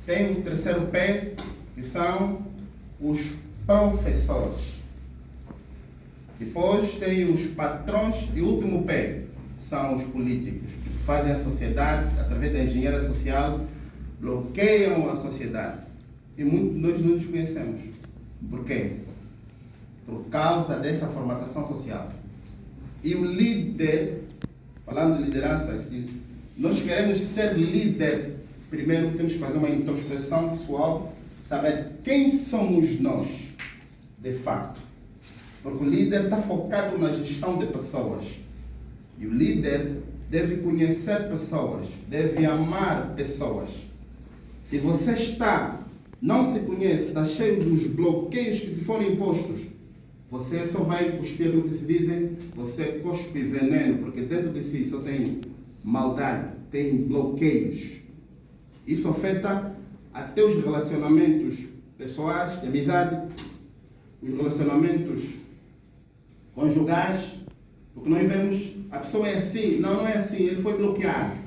Tem o terceiro P, que são os professores. Depois tem os patrões e o último P são os políticos, que fazem a sociedade, através da engenharia social, bloqueiam a sociedade. E muitos de nós não nos conhecemos. Por quê? Por causa dessa formatação social. E o líder, falando de liderança, se nós queremos ser líder, primeiro temos que fazer uma introspecção pessoal, saber quem somos nós, de fato. Porque o líder está focado na gestão de pessoas. E o líder deve conhecer pessoas, deve amar pessoas. Se você não se conhece, está cheio dos bloqueios que te foram impostos, você só vai cuspir o que se dizem, você cospe veneno, porque dentro de si só tem maldade, tem bloqueios. Isso afeta até os relacionamentos pessoais, de amizade, os relacionamentos conjugais, porque nós vemos, a pessoa é assim, não é assim, ele foi bloqueado.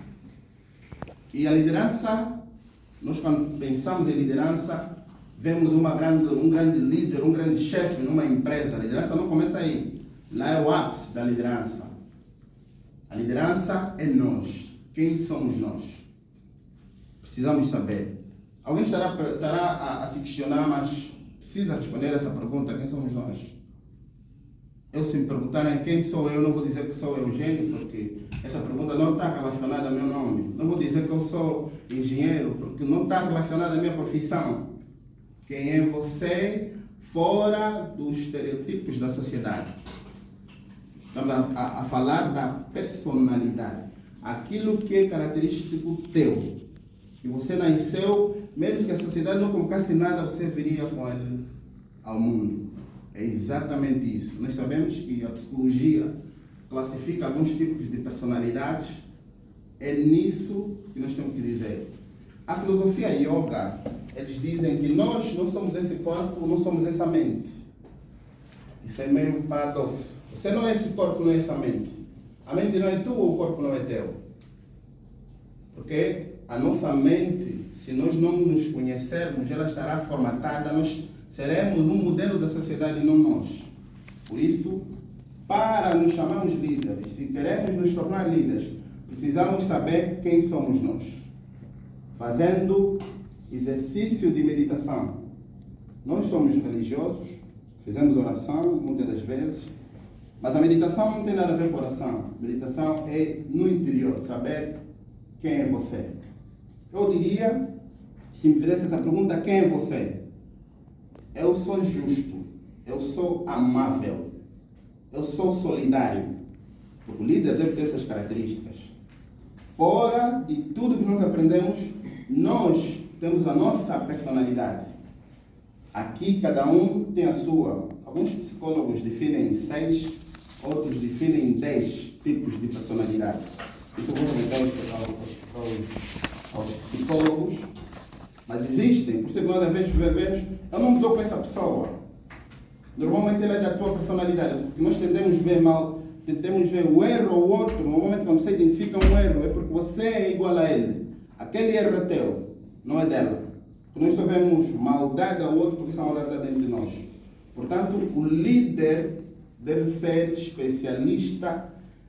E a liderança, nós quando pensamos em liderança, vemos um grande líder, um grande chefe numa empresa. A liderança não começa aí. Lá é o ápice da liderança. A liderança é nós. Quem somos nós? Precisamos saber. Alguém estará a se questionar, mas precisa responder essa pergunta: quem somos nós? Eu, se me perguntarem quem sou eu, não vou dizer que sou Eugênio, porque essa pergunta não está relacionada ao meu nome. Não vou dizer que eu sou engenheiro, porque não está relacionada à minha profissão. Quem é você fora dos estereotipos da sociedade? Estamos a falar da personalidade. Aquilo que é característico teu. E você nasceu, mesmo que a sociedade não colocasse nada, você viria com ele ao mundo. É exatamente isso. Nós sabemos que a psicologia classifica alguns tipos de personalidades. É nisso que nós temos que dizer. A filosofia yoga, eles dizem que nós não somos esse corpo, não somos essa mente. Isso é meio paradoxo. Você não é esse corpo, não é essa mente. A mente não é tua, o corpo não é teu. Porque a nossa mente, se nós não nos conhecermos, ela estará formatada, nós seremos um modelo da sociedade e não nós. Por isso, para nos chamarmos líderes, se queremos nos tornar líderes, precisamos saber quem somos nós. Fazendo exercício de meditação. Nós somos religiosos, fizemos oração muitas das vezes, mas a meditação não tem nada a ver com oração. A meditação é no interior, saber quem é você. Eu diria, se me fizesse essa pergunta, quem é você? Eu sou justo, eu sou amável, eu sou solidário. Porque o líder deve ter essas características. Fora de tudo que nós aprendemos, nós temos a nossa personalidade. Aqui cada um tem a sua. Alguns psicólogos definem 6, outros definem 10 tipos de personalidade. Isso eu vou comentar aos psicólogos. Mas existem, por isso que nós às vezes vemos, eu não me dou com essa pessoa. Normalmente ela é da tua personalidade, porque nós tendemos a ver mal, tentamos ver o erro ou o outro. Normalmente quando você identifica um erro, é porque você é igual a ele. Aquele erro é teu, não é dela. Nós só vemos maldade ao outro porque essa maldade está dentro de nós. Portanto, o líder deve ser especialista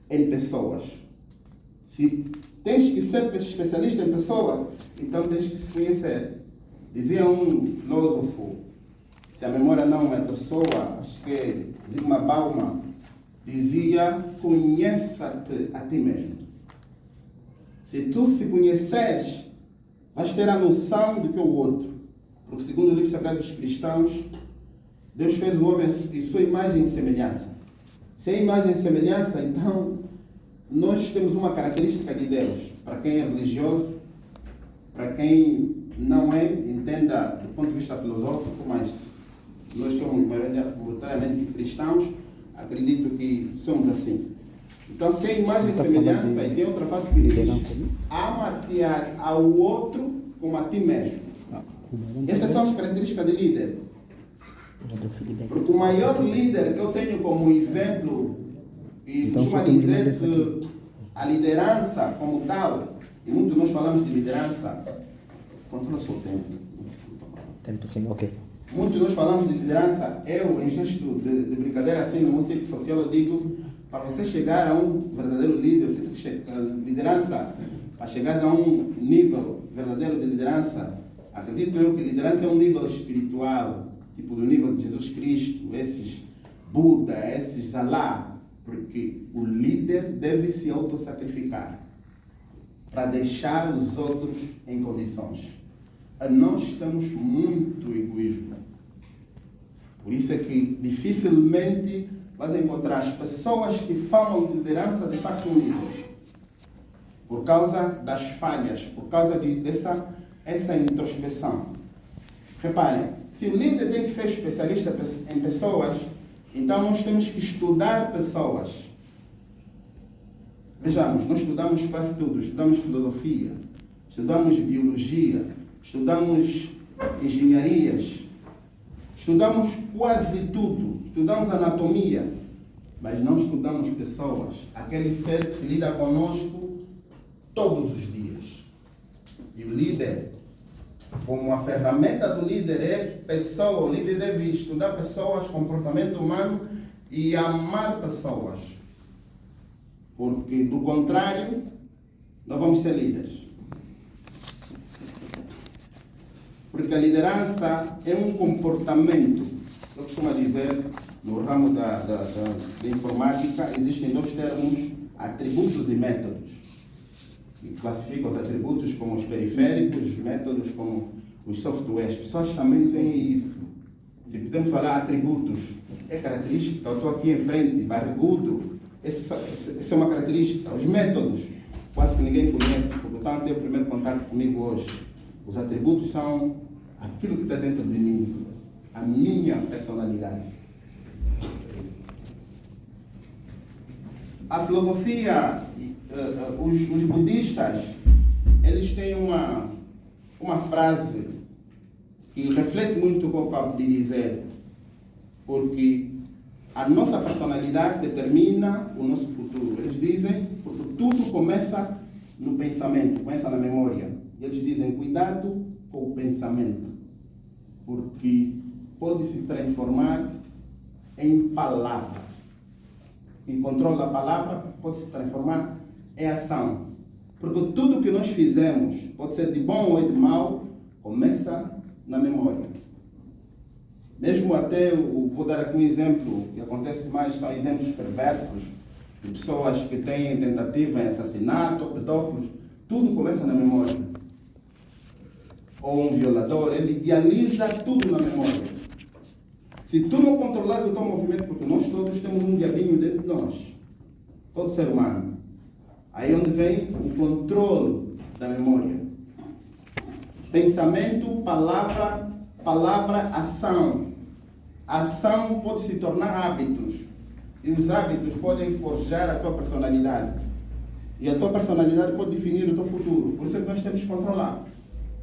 em pessoas. Se tens que ser especialista em pessoa, então tens que se conhecer. Dizia um filósofo, se a memória não é pessoa, acho que é Zygmunt Bauman, dizia: conheça-te a ti mesmo. Se tu se conheceres, vais ter a noção do que é o outro. Porque segundo o livro sagrado dos cristãos, Deus fez o homem em sua imagem e semelhança. Se é imagem e semelhança, então nós temos uma característica de Deus. Para quem é religioso, para quem não é, entenda do ponto de vista filosófico, mas nós somos maioritariamente cristãos, acredito que somos assim. Então, se é imagem e semelhança, e tem outra frase que diz: ama-te ao outro como a ti mesmo. Essas são as características de líder. Porque o maior líder que eu tenho como exemplo, e costuma dizer que a liderança como tal, e muito nós falamos de liderança, Controla o seu tempo. Tempo sim, ok. Muitos nós falamos de liderança, eu, em gesto de brincadeira assim, no meu ciclo social, eu digo, para você chegar a um verdadeiro líder, você tem que liderança, para chegar a um nível verdadeiro de liderança, acredito eu que liderança é um nível espiritual, tipo do nível de Jesus Cristo, esses Buda, esses Alá, porque o líder deve se autossacrificar para deixar os outros em condições. Nós temos muito egoísmo. Por isso é que dificilmente vais encontrar as pessoas que falam de liderança de facto unidas. Por causa das falhas, por causa dessa introspecção. Reparem, se o líder tem que ser especialista em pessoas, então nós temos que estudar pessoas. Vejamos, nós estudamos quase tudo. Estudamos filosofia, estudamos biologia, estudamos engenharias, estudamos quase tudo. Estudamos anatomia, mas não estudamos pessoas. Aquele ser que se lida conosco todos os dias. E o líder, como a ferramenta do líder é pessoa, o líder deve estudar pessoas, comportamento humano e amar pessoas. Porque, do contrário, não vamos ser líderes. Porque a liderança é um comportamento. Eu costumo dizer, no ramo da informática, existem dois termos, atributos e métodos. E classificam os atributos como os periféricos, os métodos como os softwares. As pessoas também têm isso. Se podemos falar atributos, é característica. Eu estou aqui em frente, barrigudo. Essa é uma característica. Os métodos, quase que ninguém conhece, porque estão a ter o primeiro contato comigo hoje. Os atributos são aquilo que está dentro de mim, a minha personalidade. A filosofia, os budistas, eles têm uma frase que reflete muito o que eu acabo de dizer, porque a nossa personalidade determina o nosso futuro. Eles dizem, porque tudo começa no pensamento, começa na memória. Eles dizem, cuidado com o pensamento, porque pode se transformar em palavra. Quem controla a palavra pode se transformar em ação. Porque tudo que nós fizemos, pode ser de bom ou de mal, começa na memória. Mesmo até, vou dar aqui um exemplo, que acontece mais, são exemplos perversos, de pessoas que têm tentativa em assassinato, pedófilos, tudo começa na memória. Ou um violador, ele idealiza tudo na memória. Se tu não controlas o teu movimento, porque nós todos temos um diabinho dentro de nós, todo ser humano, aí onde vem o controle da memória. Pensamento, palavra, ação. A ação pode se tornar hábitos. E os hábitos podem forjar a tua personalidade. E a tua personalidade pode definir o teu futuro. Por isso é que nós temos que controlar.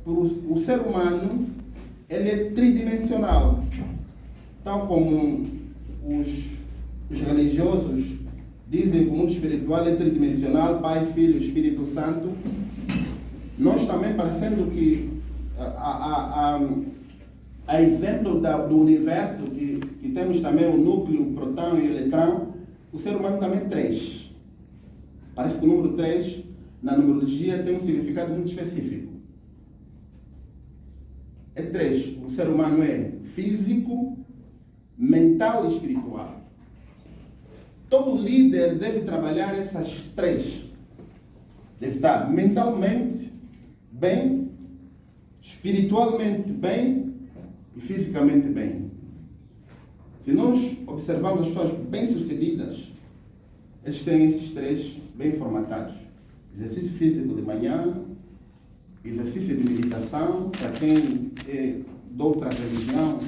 O ser humano, ele é tridimensional. Tal como os religiosos dizem que o mundo espiritual é tridimensional, Pai, Filho, Espírito Santo, nós também, parecendo que a exemplo do universo, que temos também o núcleo, o próton e o eletrão, o ser humano também é 3. Parece que o número 3, na numerologia, tem um significado muito específico. É 3. O ser humano é físico, mental e espiritual. Todo líder deve trabalhar essas 3. Deve estar mentalmente bem, espiritualmente bem e fisicamente bem. Se nós observarmos as pessoas bem-sucedidas, eles têm esses 3 bem formatados. Exercício físico de manhã, exercício de meditação, para quem é de outra religião,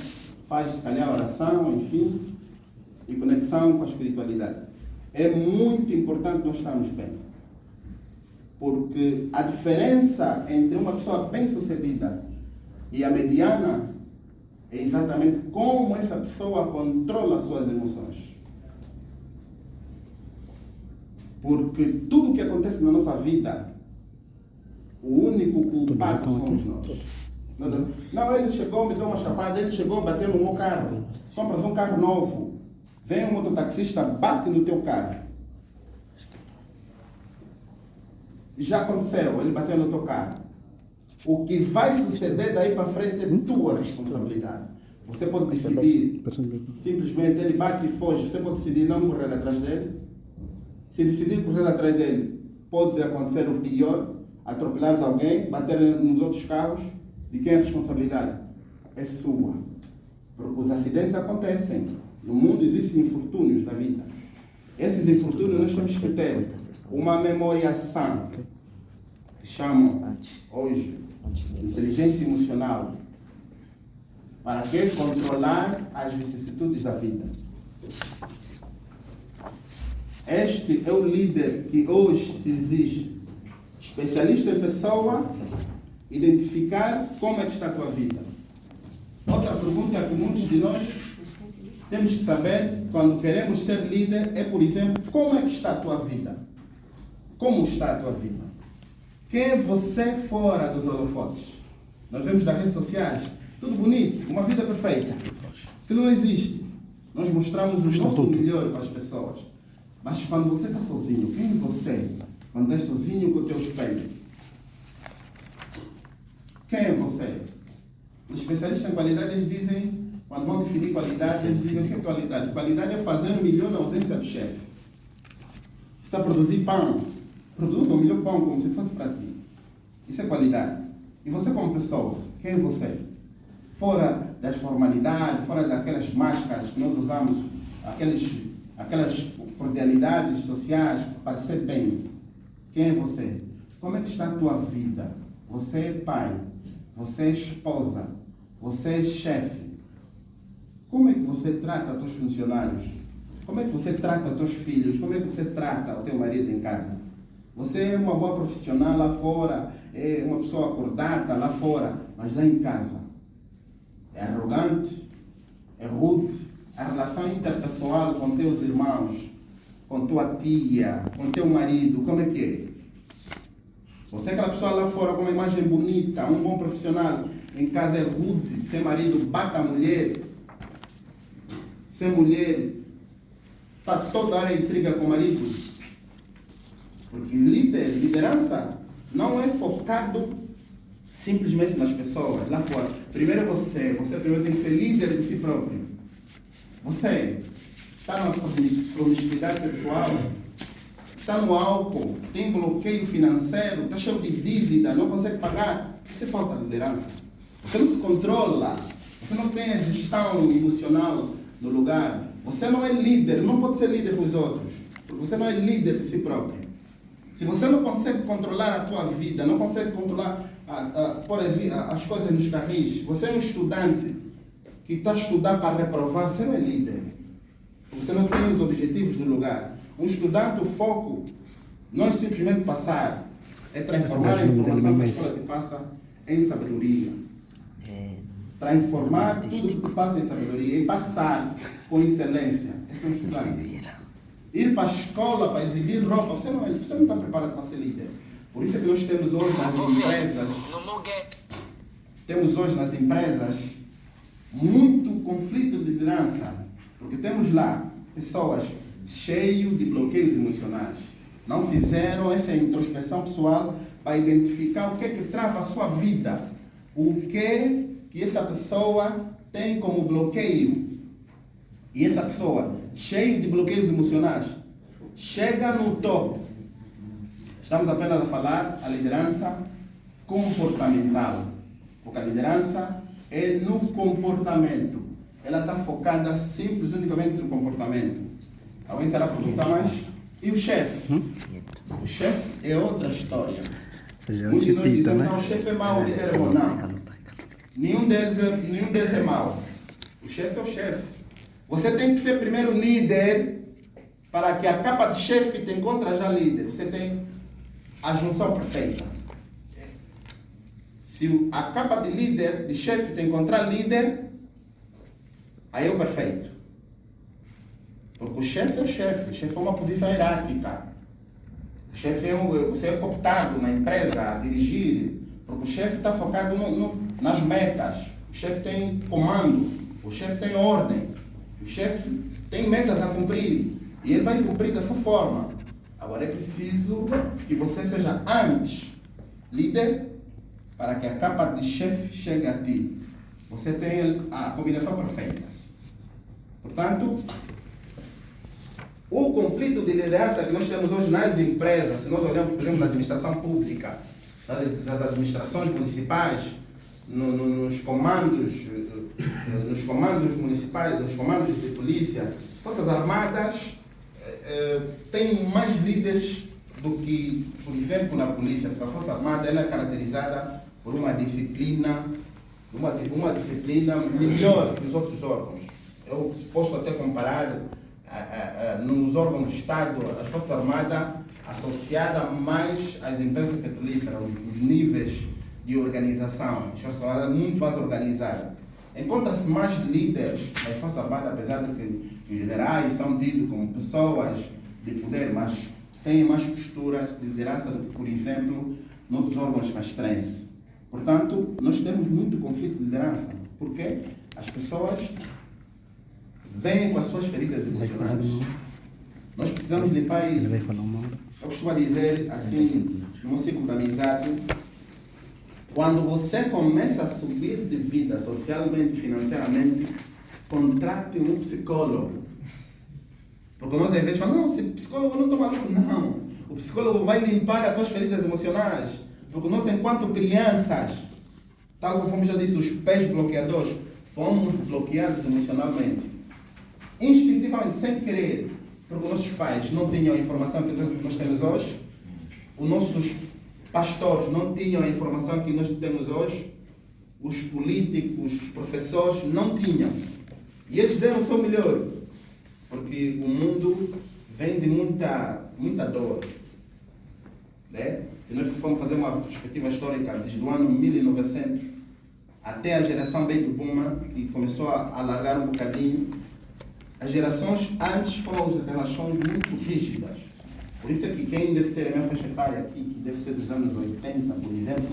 faz, se calhar, oração, enfim, e conexão com a espiritualidade. É muito importante nós estarmos bem. Porque a diferença entre uma pessoa bem-sucedida e a mediana é exatamente como essa pessoa controla as suas emoções. Porque tudo o que acontece na nossa vida O único culpado somos nós. Não, ele chegou, me deu uma chapada, ele chegou, bateu no meu carro. Compras um carro novo. Vem um mototaxista, bate no teu carro. Já aconteceu, ele bateu no teu carro. O que vai suceder daí para frente é tua responsabilidade. Você pode decidir, simplesmente ele bate e foge, você pode decidir não correr atrás dele. Se decidir correr atrás dele, pode acontecer o pior, atropelar alguém, bater nos outros carros. De quem é a responsabilidade? É sua. Porque os acidentes acontecem. No mundo existem infortúnios na vida. Esses infortúnios nós temos que ter uma memória sã, que chamam hoje inteligência emocional, para que controlar as vicissitudes da vida. Este é o líder que hoje se exige. Especialista em pessoa, identificar como é que está a tua vida. Outra pergunta que muitos de nós temos que saber quando queremos ser líder é, por exemplo, como é que está a tua vida? Como está a tua vida? Quem é você fora dos holofotes? Nós vemos nas redes sociais, tudo bonito, uma vida perfeita. Aquilo não existe. Nós mostramos o nosso melhor para as pessoas. Mas quando você está sozinho, quem é você? Quando estás sozinho com o teu espelho. Quem é você? Os especialistas em qualidade, eles dizem, quando vão definir qualidade, eles dizem o que é qualidade? Qualidade é fazer o melhor na ausência do chefe. Está a produzir pão, produza o melhor pão como se fosse para ti. Isso é qualidade. E você como pessoa, quem é você? Fora das formalidades, fora daquelas máscaras que nós usamos, aquelas cordialidades sociais para ser bem. Quem é você? Como é que está a tua vida? Você é pai, você é esposa, você é chefe. Como é que você trata os teus funcionários? Como é que você trata os teus filhos? Como é que você trata o teu marido em casa? Você é uma boa profissional lá fora, é uma pessoa acordada lá fora, mas lá em casa é arrogante, é rude. A relação interpessoal com teus irmãos, com tua tia, com teu marido, como é que é? Você é aquela pessoa lá fora com uma imagem bonita, um bom profissional, em casa é rude, ser marido bate a mulher, ser mulher está toda hora em intriga com o marido. Porque liderança não é focado simplesmente nas pessoas lá fora. Primeiro você primeiro tem que ser líder de si próprio. Você está na promiscuidade sexual, está no álcool, tem bloqueio financeiro, está cheio de dívida, não consegue pagar. Você falta liderança. Você não se controla, você não tem a gestão emocional no lugar. Você não é líder, não pode ser líder com os outros, porque você não é líder de si próprio. Se você não consegue controlar a tua vida, não consegue controlar, pôr as coisas nos carris, você é um estudante que está a estudar para reprovar, você não é líder. Você não tem os objetivos no lugar. Um estudante, o foco não é simplesmente passar, é transformar a informação que a escola te passa em sabedoria. Transformar tudo que te passa em sabedoria e passar com excelência. Esse é um estudante. Ir para a escola para exibir roupa, você não está preparado para ser líder. Por isso é que nós temos hoje nas empresas, muito conflito de liderança, porque temos lá pessoas cheias de bloqueios emocionais. Não fizeram essa introspecção pessoal para identificar o que é que trava a sua vida, o que essa pessoa tem como bloqueio. E essa pessoa, cheia de bloqueios emocionais, chega no topo. Estamos apenas a falar a liderança comportamental. Porque a liderança é no comportamento. Ela está focada simples, unicamente no comportamento. Alguém estará a perguntar mais? E o chefe? O chefe é outra história. Muitos de nós dizemos, não, o chefe é mau, o líder é bom. Não. Nenhum deles é mau. O chefe é o chefe. Você tem que ser primeiro líder para que a capa de chefe te encontre já líder. Você tem a junção perfeita. Se a capa de líder, de chefe, te encontrar líder, aí é o perfeito. Porque o chefe é uma posição hierárquica. O chefe você é cooptado na empresa a dirigir, porque o chefe está focado nas metas, o chefe tem comando, o chefe tem ordem, o chefe tem metas a cumprir e ele vai cumprir dessa forma. Agora é preciso que você seja antes líder para que a capa de chefe chegue a ti. Você tem a combinação perfeita. Portanto, o conflito de liderança que nós temos hoje nas empresas, se nós olhamos, por exemplo, na administração pública, nas administrações municipais, nos comandos municipais, nos comandos de polícia, Forças Armadas, tem mais líderes do que, por exemplo, na polícia, porque a Força Armada ela é caracterizada por uma disciplina melhor que os outros órgãos. Eu posso até comparar nos órgãos do Estado, a Força Armada associada mais às empresas petrolíferas, os níveis de organização. A Força Armada é muito mais organizada. Encontra-se mais líderes das Forças Armadas, apesar de que os generais são tidos como pessoas de poder, mas têm mais posturas de liderança do que, por exemplo, nos órgãos castrenses. Portanto, nós temos muito conflito de liderança, porque as pessoas vêm com as suas feridas emocionais. Nós precisamos limpar isso. Eu costumo dizer, assim, num ciclo de amizade, quando você começa a subir de vida socialmente, financeiramente, contrate um psicólogo. Porque nós às vezes falamos, não, psicólogo não estou maluco. Não, o psicólogo vai limpar as tuas feridas emocionais. Porque nós, enquanto crianças, tal como já disse, os pés bloqueadores, fomos bloqueados emocionalmente. Instintivamente, sem querer, porque nossos pais não tinham a informação que nós temos hoje, os nossos pastores não tinham a informação que nós temos hoje, os políticos, os professores não tinham. E eles deram o seu melhor, porque o mundo vem de muita dor. Né? Se nós formos fazer uma perspectiva histórica, desde o ano 1900 até a geração Baby Boomer, que começou a alargar um bocadinho, as gerações antes foram relações muito rígidas. Por isso é que quem deve ter a minha faixa etária aqui, que deve ser dos anos 80, por exemplo,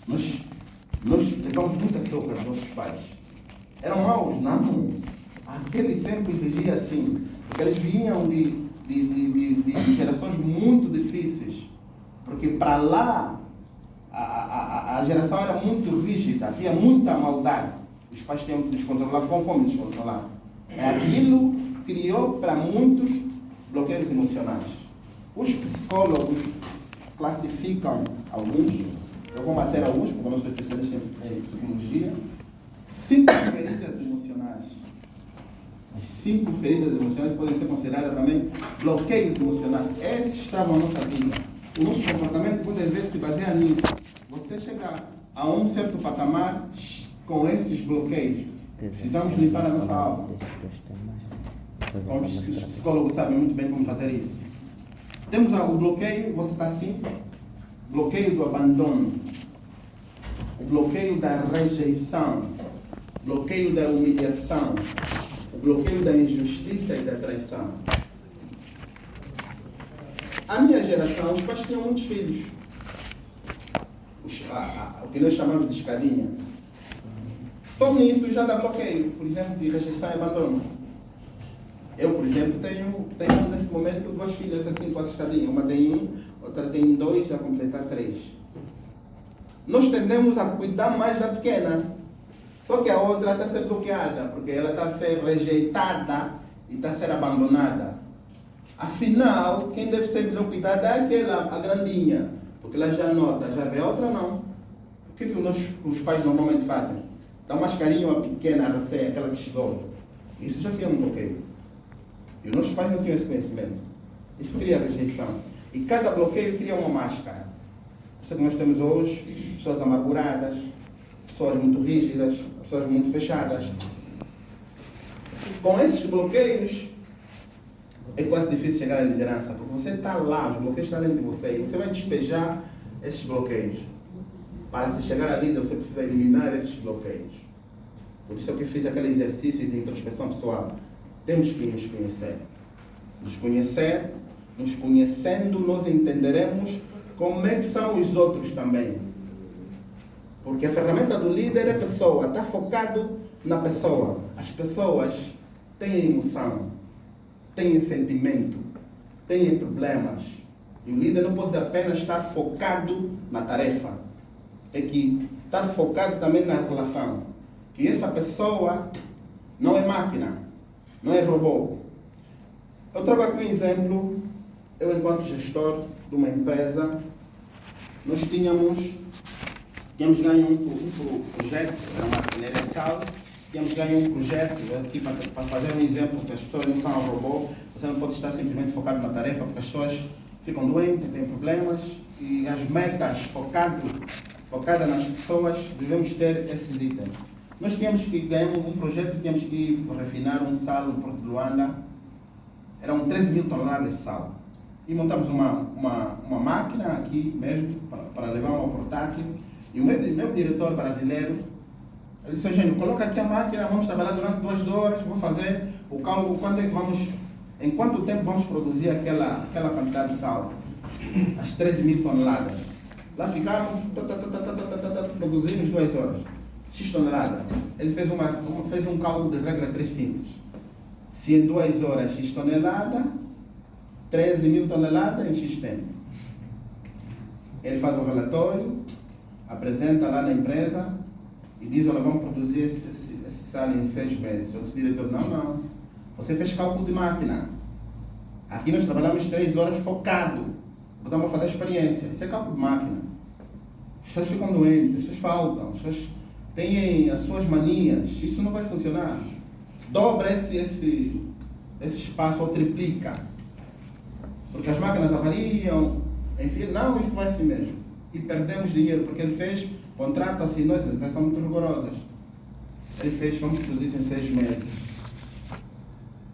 nós levamos muita sopa dos nossos pais. Eram maus? Não. Aquele tempo exigia assim, porque eles vinham de gerações muito difíceis, porque para lá a geração era muito rígida, havia muita maldade. Os pais tinham que descontrolar conforme descontrolar. Aquilo criou para muitos bloqueios emocionais. Os psicólogos classificam alguns, eu vou matar alguns, porque eu não sou especialista em psicologia, 5 feridas emocionais. As 5 feridas emocionais podem ser consideradas também bloqueios emocionais. Esses estavam na nossa vida. O nosso comportamento muitas vezes se baseia nisso. Você chegar a um certo patamar com esses bloqueios. Precisamos limpar a nossa alma. Os psicólogos sabem muito bem como fazer isso. Temos o bloqueio, você está assim, bloqueio do abandono, o bloqueio da rejeição, bloqueio da humilhação, o bloqueio da injustiça e da traição. A minha geração, os pais tinham muitos filhos. O que nós chamamos de escadinha. Só nisso já dá bloqueio, por exemplo, de rejeição e abandono. Eu, por exemplo, tenho nesse momento 2 filhas assim com essa escadinha. Uma tem 1, outra tem 2, a completar 3. Nós tendemos a cuidar mais da pequena. Só que a outra está a ser bloqueada, porque ela está a ser rejeitada e está a ser abandonada. Afinal, quem deve ser melhor cuidada é aquela, a grandinha. Porque ela já nota, já vê a outra não. O que os pais normalmente fazem? Dão mais carinho à pequena, a recém, aquela que chegou. Isso já cria um bloqueio. E os nossos pais não tinham esse conhecimento. Isso cria rejeição. E cada bloqueio cria uma máscara. Por isso que nós temos hoje pessoas amarguradas, pessoas muito rígidas, pessoas muito fechadas. Com esses bloqueios, é quase difícil chegar à liderança, porque você está lá, os bloqueios estão dentro de você, e você vai despejar esses bloqueios. Para se chegar à líder, você precisa eliminar esses bloqueios. Por isso é que eu fiz aquele exercício de introspecção pessoal. Temos que nos conhecer. Nos conhecer Nos conhecendo, nós entenderemos como é que são os outros também. Porque a ferramenta do líder é a pessoa, está focado na pessoa. As pessoas têm emoção, têm sentimento, têm problemas. E o líder não pode apenas estar focado na tarefa. Tem que estar focado também na relação. Que essa pessoa não é máquina, não é robô. Eu trago aqui um exemplo. Eu, enquanto gestor de uma empresa, nós tínhamos ganho um projeto, era uma refineria de sal, tínhamos ganho um projeto, aqui para fazer um exemplo, que as pessoas não são robô, você não pode estar simplesmente focado na tarefa, porque as pessoas ficam doentes, têm problemas, e as metas focadas nas pessoas, devemos ter esses itens. Nós tínhamos que ganhar um projeto, tínhamos que refinar um sal no Porto de Luanda, eram 13 mil toneladas de sal. E montamos uma máquina aqui mesmo, para levar uma portátil. E o meu diretor brasileiro, ele disse: Eugênio, coloca aqui a máquina, vamos trabalhar durante 2 horas, vou fazer o cálculo, em quanto tempo vamos produzir aquela quantidade de sal, as 13 mil toneladas. Lá ficamos, produzimos 2 horas, X toneladas. Ele fez um cálculo de regra 3 simples. Se em 2 horas X tonelada, 13 mil toneladas em X tempo. Ele faz o relatório, apresenta lá na empresa e diz: olha, vamos produzir esse sal em 6 meses. Eu disse: diretor, não. Você fez cálculo de máquina. Aqui nós trabalhamos 3 horas focado. Vamos fazer experiência. Isso é cálculo de máquina. As pessoas ficam doentes, as pessoas faltam, as pessoas têm as suas manias. Isso não vai funcionar. Dobra esse espaço ou triplica. Porque as máquinas avariam, enfim, não, isso vai assim mesmo. E perdemos dinheiro, porque ele fez contrato, assinou, essas empresas são muito rigorosas. Ele fez, vamos produzir isso em 6 meses.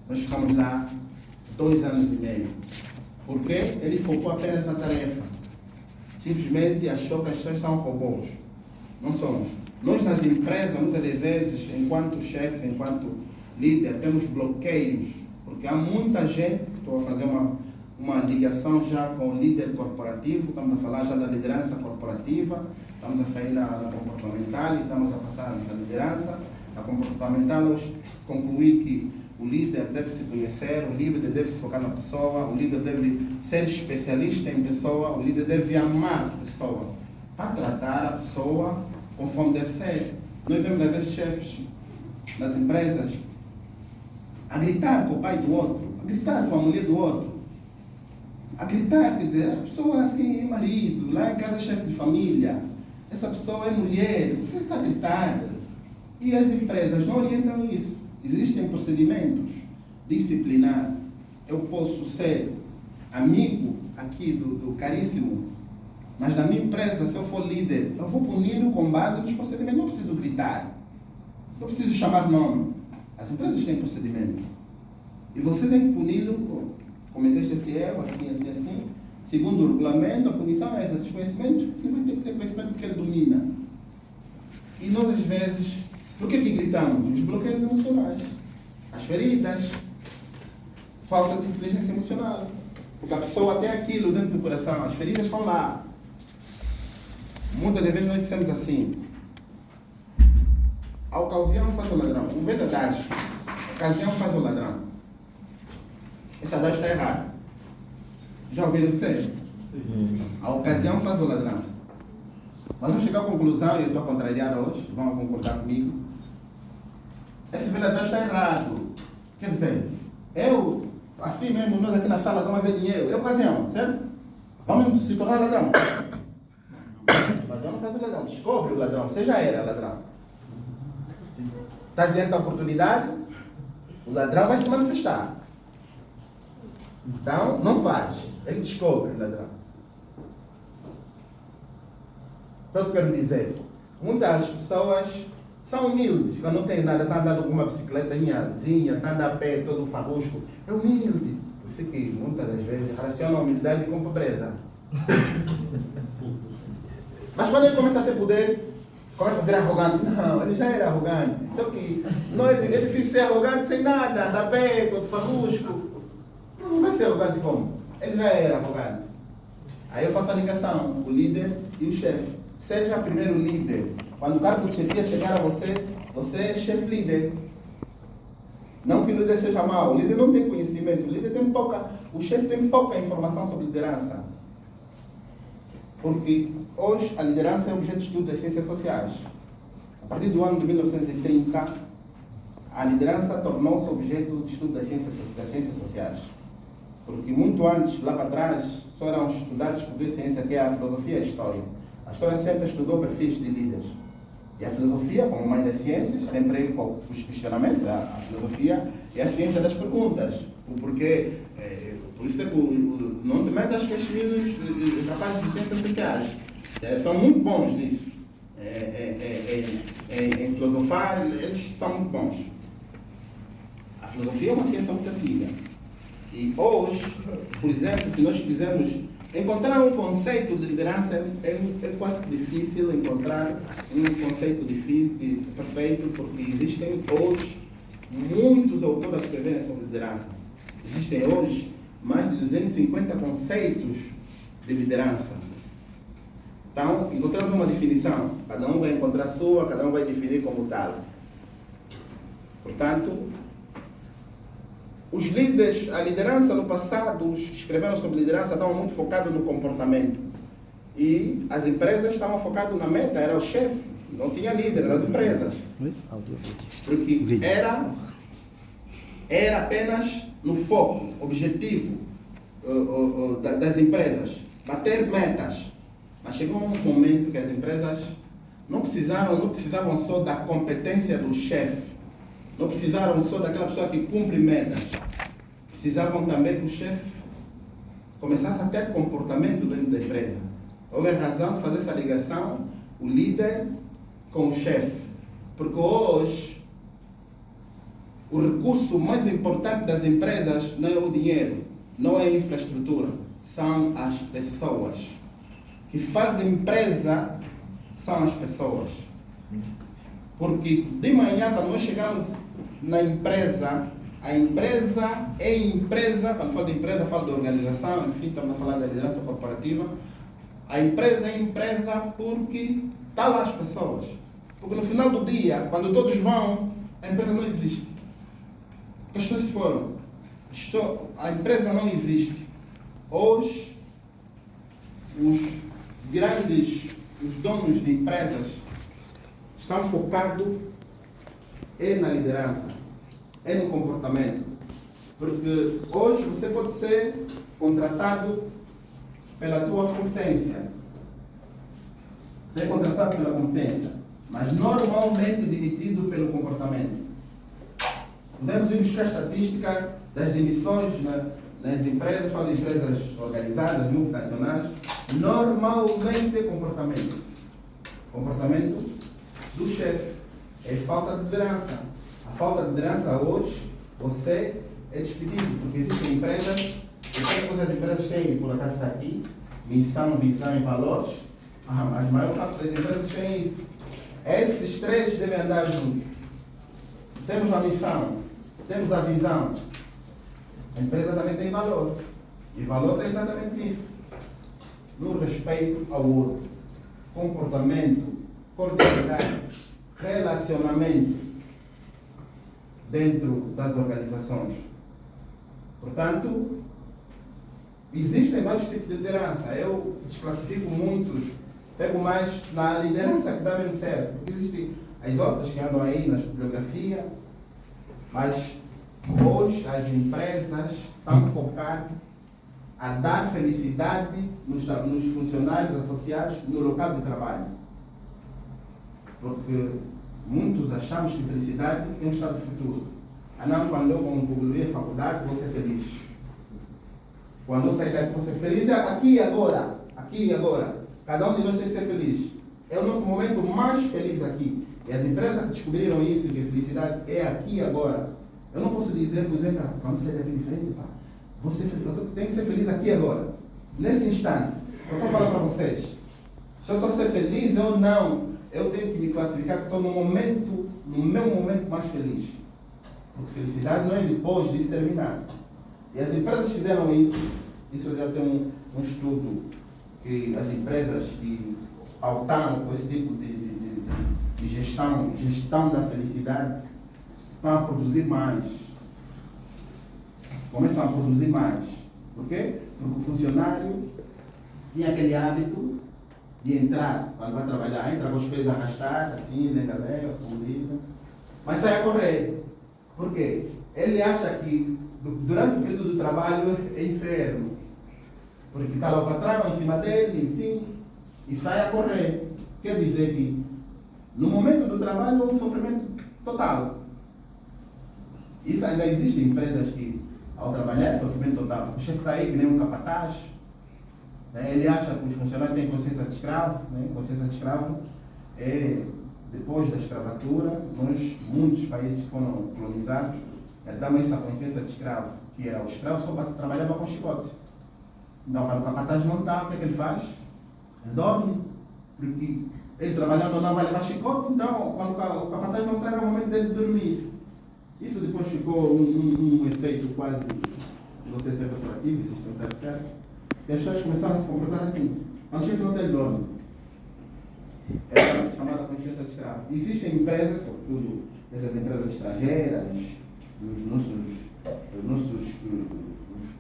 Nós ficamos lá 2 anos e meio. Porque ele focou apenas na tarefa. Simplesmente achou que as pessoas são robôs. Não somos. Nós nas empresas, muitas das vezes, enquanto chefe, enquanto líder, temos bloqueios. Porque há muita gente, estou a fazer uma ligação já com o líder corporativo, estamos a falar já da liderança corporativa, estamos a sair na comportamental e estamos a passar na liderança. Na comportamental, nós concluir que o líder deve se conhecer, o líder deve focar na pessoa, o líder deve ser especialista em pessoa, o líder deve amar a pessoa, para tratar a pessoa conforme deve ser. Nós vemos às vezes chefes nas empresas a gritar com o pai do outro, a gritar com a mulher do outro. A gritar, quer dizer, a pessoa tem marido, lá em casa é chefe de família, essa pessoa é mulher, você está a gritar. E as empresas não orientam isso. Existem procedimentos disciplinares. Eu posso ser amigo aqui do caríssimo, mas na minha empresa, se eu for líder, eu vou puni-lo com base nos procedimentos. Não preciso gritar, não preciso chamar nome. As empresas têm procedimento. E você tem que puni-lo. Cometeste esse erro, assim. Segundo o regulamento, a punição é essa. Desconhecimento, ele vai ter que ter conhecimento porque ele domina. E nós, às vezes, por que gritamos? Os bloqueios emocionais, as feridas, falta de inteligência emocional. Porque a pessoa tem aquilo dentro do coração, as feridas estão lá. Muitas das vezes nós dissemos assim: a ocasião faz o ladrão. Um verdadeiro, a ocasião faz o ladrão. Essa adagio está errada. Já ouviram dizer? Sim. A ocasião faz o ladrão. Mas vamos chegar à conclusão, e eu estou a contrariar hoje, vão concordar comigo. Esse verdadeiro está errado. Quer dizer, eu, assim mesmo, nós aqui na sala estamos a ver dinheiro. É ocasião, certo? Vamos se tornar ladrão. Mas eu não faço ladrão. Descobre o ladrão. Você já era ladrão. Estás dentro da oportunidade, o ladrão vai se manifestar. Então, não faz. Ele descobre o ladrão. Então, eu quero dizer, muitas pessoas são humildes. Quando não tem nada, está andando com uma bicicletazinha, está andando a pé, todo farrusco. É humilde. Por isso que, muitas das vezes, relaciona a humildade com pobreza. Mas quando ele começa a ter poder, começa a virar arrogante. Não, ele já era arrogante. Só que não é difícil ser arrogante sem nada, andar a pé, todo farrusco. Não vai ser arrogante como? ele já era arrogante. Aí eu faço a ligação, o líder e o chefe. Seja primeiro líder. Quando o cargo de chefia chegar a você, você é chefe líder. Não que o líder seja mau, o líder não tem conhecimento, o chefe tem pouca informação sobre liderança. Porque hoje a liderança é objeto de estudo das ciências sociais. A partir do ano de 1930, a liderança tornou-se objeto de estudo das ciências sociais. Porque muito antes, lá para trás, só eram estudados por duas ciências, que é a filosofia e a história. A história sempre estudou perfis de líderes. E a filosofia, como mãe das ciências, sempre com os questionamentos. A filosofia é a ciência das perguntas. Porque, por isso é que não te metas com estes livros capazes de ciências sociais. São muito bons nisso. Em filosofar, eles são muito bons. A filosofia é uma ciência muito antiga. E hoje, por exemplo, se nós quisermos encontrar um conceito de liderança, é quase que difícil encontrar um conceito perfeito, porque existem hoje muitos autores a escreverem sobre liderança. Existem hoje mais de 250 conceitos de liderança. Então, encontramos uma definição. Cada um vai encontrar a sua, cada um vai definir como tal. Portanto, os líderes, a liderança no passado, os que escreveram sobre liderança estavam muito focados no comportamento. E as empresas estavam focadas na meta, era o chefe, não tinha líder das empresas. Porque era apenas no foco, objetivo das empresas, bater metas. Mas chegou um momento que as empresas não precisavam só da competência do chefe, não precisaram só daquela pessoa que cumpre metas. Precisavam também que o chefe começasse a ter comportamento dentro da empresa. Houve a razão de fazer essa ligação, o líder com o chefe. Porque hoje, o recurso mais importante das empresas não é o dinheiro, não é a infraestrutura, são as pessoas. Que fazem empresa são as pessoas. Porque de manhã, quando nós chegamos na empresa, a empresa é empresa, quando falo de empresa, falo de organização, enfim, estamos a falar da liderança corporativa. A empresa é empresa porque está lá as pessoas. Porque no final do dia, quando todos vão, a empresa não existe. As pessoas foram. A empresa não existe. Hoje, os donos de empresas estão focados na liderança, no comportamento. Porque hoje você pode ser contratado pela tua competência. Ser contratado pela competência, mas normalmente demitido pelo comportamento. Podemos ir buscar estatística das demissões nas empresas, falo de empresas organizadas, multinacionais. Normalmente é comportamento. Comportamento do chefe. É falta de liderança. A falta de liderança hoje, você é despedido. Porque existem empresas, as empresas têm, por acaso está aqui, missão, visão e valores. Mas a maior parte das empresas tem isso. Esses três devem andar juntos. Temos a missão, temos a visão. A empresa também tem valor. E valor é exatamente isso. No respeito ao outro. Comportamento, cordialidade, relacionamento dentro das organizações. Portanto, existem vários tipos de liderança. Eu desclassifico muitos, pego mais na liderança que dá mesmo certo. Porque existem as outras que andam aí na bibliografia, mas hoje as empresas estão focadas a dar felicidade nos funcionários associados no local de trabalho. Porque muitos achamos que felicidade é um estado de futuro. Não, quando eu concluir a faculdade, vou ser feliz. Quando eu sair daqui, vou ser feliz aqui e agora. Aqui e agora. Cada um de nós tem que ser feliz. É o nosso momento mais feliz aqui. E as empresas que descobriram isso, que a felicidade é aqui e agora. Eu não posso dizer, por exemplo, vamos sair daqui de frente, pá. Eu tenho que ser feliz aqui e agora. Nesse instante. Eu estou falando para vocês. Se eu estou a ser feliz ou não, eu tenho que me classificar que estou no meu momento mais feliz. Porque felicidade não é depois disso terminar. E as empresas que deram isso, Isso já tem um estudo que as empresas que pautaram com esse tipo de gestão da felicidade, estão a produzir mais. Começam a produzir mais. Por quê? Porque o funcionário tinha aquele hábito de entrar, quando vai trabalhar, entra com os pés arrastados, assim, lega, como dizem, mas sai a correr. Por quê? Ele acha que durante o período do trabalho é inferno. Porque está lá o patrão em cima dele, enfim, e sai a correr. Quer dizer que no momento do trabalho é um sofrimento total. Isso ainda existem empresas que ao trabalhar é sofrimento total. O chefe está aí que nem um capataz, né? Ele acha que os funcionários têm consciência de escravo, né? Consciência de escravo é depois da escravatura, muitos países foram colonizados, damos essa consciência de escravo, que era o escravo só trabalhava com chicote. Então, quando o capataz não está, o que é que ele faz? Dorme, porque ele trabalhando não vai levar chicote, então quando o capataz não está, era o momento dele de dormir. Isso depois ficou um efeito quase, não sei se é corporativo, isso não está certo, e as pessoas começaram a se comportar assim. Quando o chefe não tem dorme, é chamada consciência de escravo. Existem empresas, sobretudo essas empresas estrangeiras, os nossos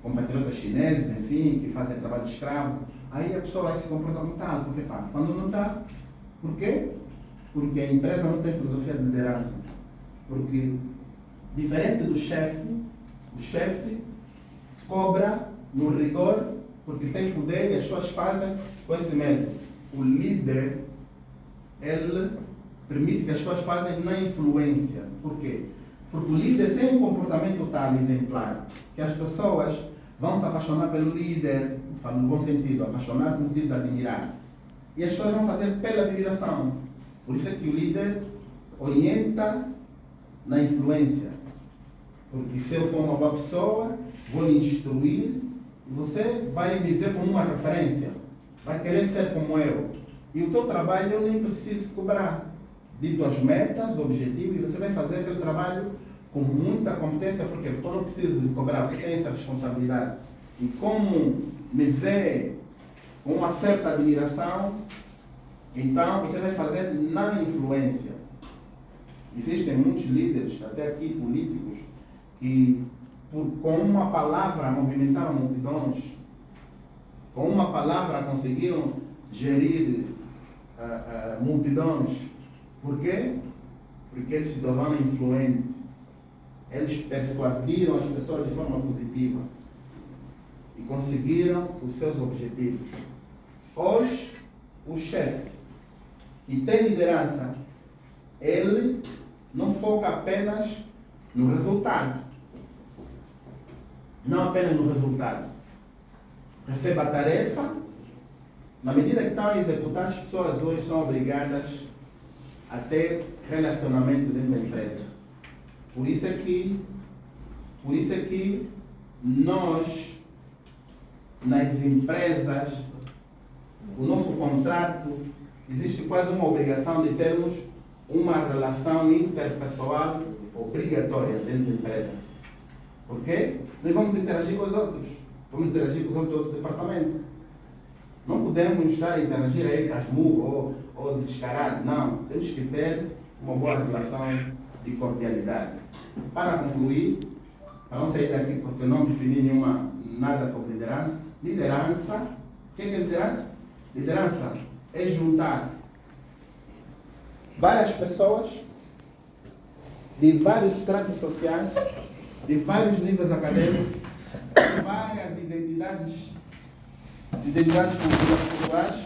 compatriotas chineses, enfim, que fazem trabalho de escravo, aí a pessoa vai se comportar como tal, porque pá, quando não está, por quê? Porque a empresa não tem filosofia de liderança. Porque, diferente do chefe, o chefe cobra no rigor, porque tem poder e as pessoas fazem com esse método. O líder, ele permite que as pessoas façam na influência. Por quê? Porque o líder tem um comportamento tal exemplar, que as pessoas vão se apaixonar pelo líder, falo no bom sentido, apaixonar com o sentido de admirar. E as pessoas vão fazer pela admiração. Por isso é que o líder orienta na influência. Porque se eu for uma boa pessoa, vou lhe instruir, e você vai me ver como uma referência. Vai querer ser como eu. E o teu trabalho eu nem preciso cobrar. Dito as metas, objetivos, e você vai fazer aquele trabalho com muita competência, porque eu não preciso de cobrar, você tem essa responsabilidade. E como me vê com uma certa admiração, então você vai fazer na influência. Existem muitos líderes, até aqui políticos, que com uma palavra movimentaram multidões, com uma palavra conseguiram gerir multidões. Por quê? Porque eles se tornaram influentes. Eles persuadiram as pessoas de forma positiva e conseguiram os seus objetivos. Hoje, o chefe que tem liderança, ele não foca apenas no resultado. Não apenas no resultado. Recebe a tarefa, na medida que estão a executar, as pessoas hoje são obrigadas a ter relacionamento dentro da empresa. Por isso é que nós, nas empresas, o nosso contrato, existe quase uma obrigação de termos uma relação interpessoal obrigatória dentro da empresa. Por quê? Nós vamos interagir com os outros. Vamos interagir com os outros departamentos. Não podemos estar a interagir aí casmurro ou descarado. Não. Temos que ter uma boa relação de cordialidade. Para concluir, para não sair daqui porque eu não defini nada sobre liderança. Liderança, o que é liderança? Liderança é juntar várias pessoas de vários estratos sociais, de vários níveis acadêmicos, de várias identidades culturais,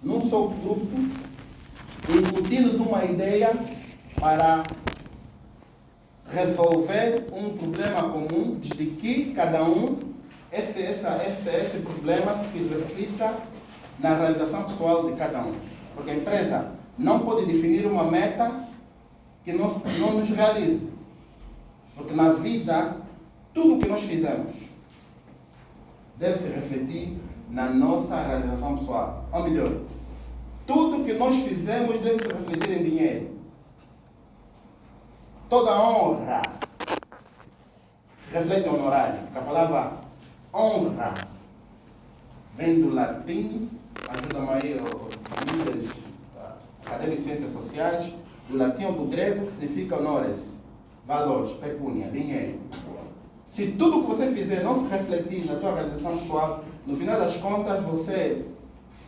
num só grupo, incutir-nos uma ideia para resolver um problema comum, de que cada um, esse problema se reflita na realização pessoal de cada um. Porque a empresa não pode definir uma meta que não nos realize. Porque na vida, tudo o que nós fizemos deve se refletir na nossa realização pessoal. Ou melhor, tudo o que nós fizemos deve se refletir em dinheiro. Toda honra reflete honorário. A palavra honra vem do latim, ajuda-me aí os líderes acadêmicos de ciências sociais, do latim ou do grego, que significa honores, valores, pecúnia, dinheiro. Se tudo que você fizer não se refletir na tua realização pessoal, no final das contas você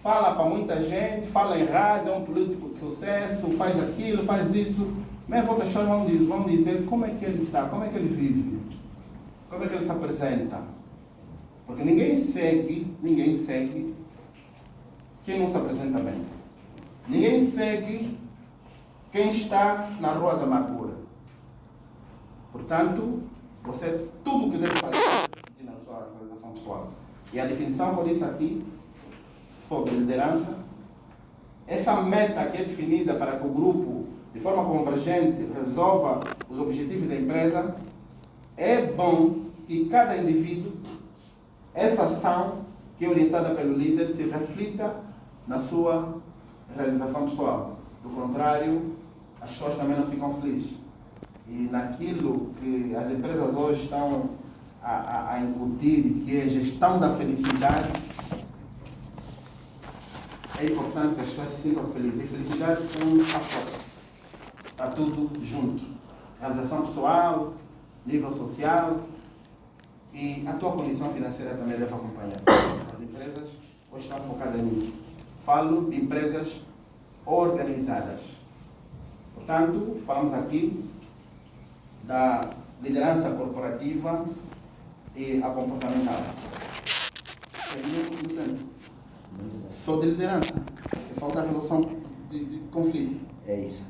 fala para muita gente, fala errado, é um político de sucesso, faz aquilo, faz isso, mas outras pessoas vão dizer como é que ele está, como é que ele vive, como é que ele se apresenta. Porque ninguém segue quem não se apresenta bem. Ninguém segue quem está na rua da amargura. Portanto, você tudo que deve fazer na sua realização pessoal. E a definição por isso aqui, sobre liderança, essa meta que é definida para que o grupo, de forma convergente, resolva os objetivos da empresa, é bom que cada indivíduo, essa ação que é orientada pelo líder, se reflita na sua realização pessoal. Do contrário, as pessoas também não ficam felizes. E naquilo que as empresas hoje estão a incutir, que é a gestão da felicidade, é importante que as pessoas se sintam felizes. E felicidade é um pacote. Está tudo junto. Realização pessoal, nível social e a tua condição financeira também deve acompanhar. As empresas hoje estão focadas nisso. Falo de empresas organizadas. Portanto, falamos aqui da liderança corporativa e a comportamental. Só de liderança. Falta a resolução de conflito. É isso.